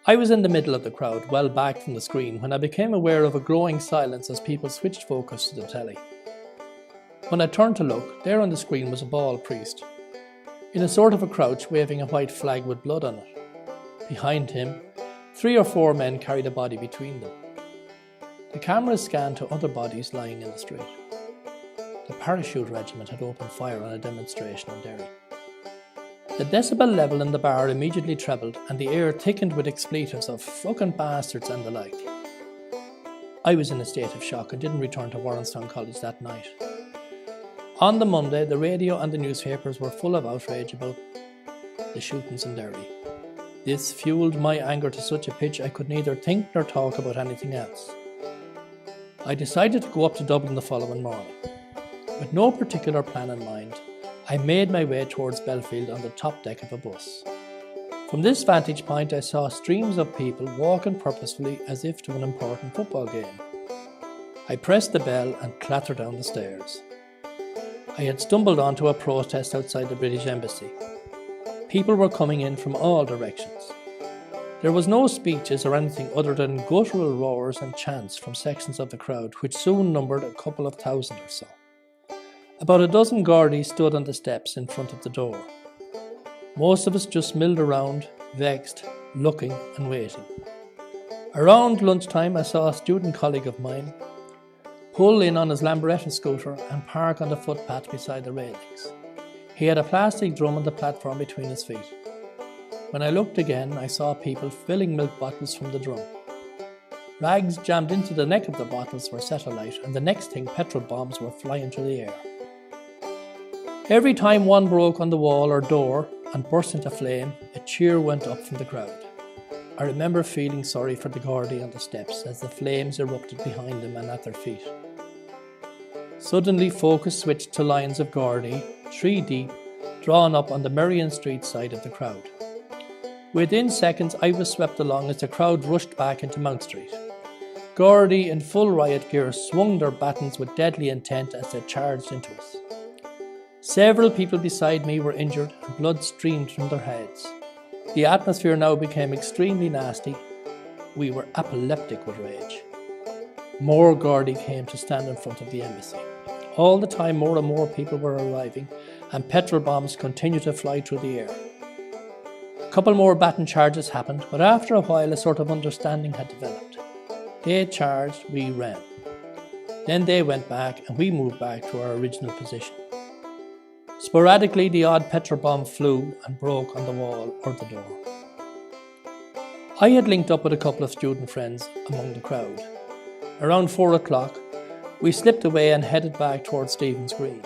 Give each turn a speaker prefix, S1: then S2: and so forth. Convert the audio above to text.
S1: I was in the middle of the crowd, well back from the screen, when I became aware of a growing silence as people switched focus to the telly. When I turned to look, there on the screen was a bald priest, in a sort of a crouch, waving a white flag with blood on it. Behind him, 3 or 4 men carried a body between them. The camera scanned to other bodies lying in the street. The parachute regiment had opened fire on a demonstration in Derry. The decibel level in the bar immediately trebled, and the air thickened with expletives of "fucking bastards" and the like. I was in a state of shock and didn't return to Warrenstown College that night. On the Monday, the radio and the newspapers were full of outrage about the shootings in Derry. This fueled my anger to such a pitch I could neither think nor talk about anything else. I decided to go up to Dublin the following morning. With no particular plan in mind, I made my way towards Belfield on the top deck of a bus. From this vantage point, I saw streams of people walking purposefully as if to an important football game. I pressed the bell and clattered down the stairs. I had stumbled onto a protest outside the British Embassy. People were coming in from all directions. There was no speeches or anything other than guttural roars and chants from sections of the crowd, which soon numbered a couple of thousand or so. About a dozen Gardaí stood on the steps in front of the door. Most of us just milled around, vexed, looking and waiting. Around lunchtime, I saw a student colleague of mine pull in on his Lambretta scooter and park on the footpath beside the railings. He had a plastic drum on the platform between his feet. When I looked again, I saw people filling milk bottles from the drum. Rags jammed into the neck of the bottles were set alight, and the next thing, petrol bombs were flying through the air. Every time one broke on the wall or door and burst into flame, a cheer went up from the crowd. I remember feeling sorry for the Gardaí on the steps as the flames erupted behind them and at their feet. Suddenly focus switched to lines of Gardaí, 3 deep, drawn up on the Merrion Street side of the crowd. Within seconds I was swept along as the crowd rushed back into Mount Street. Gardaí in full riot gear swung their batons with deadly intent as they charged into us. Several people beside me were injured and blood streamed from their heads. The atmosphere now became extremely nasty. We were epileptic with rage. More Gardaí came to stand in front of the embassy. All the time more and more people were arriving, and petrol bombs continued to fly through the air. A couple more baton charges happened, but after a while a sort of understanding had developed. They charged, we ran. Then they went back and we moved back to our original position. Sporadically the odd petrol bomb flew and broke on the wall or the door. I had linked up with a couple of student friends among the crowd. Around 4 o'clock, we slipped away and headed back towards Stephen's Green.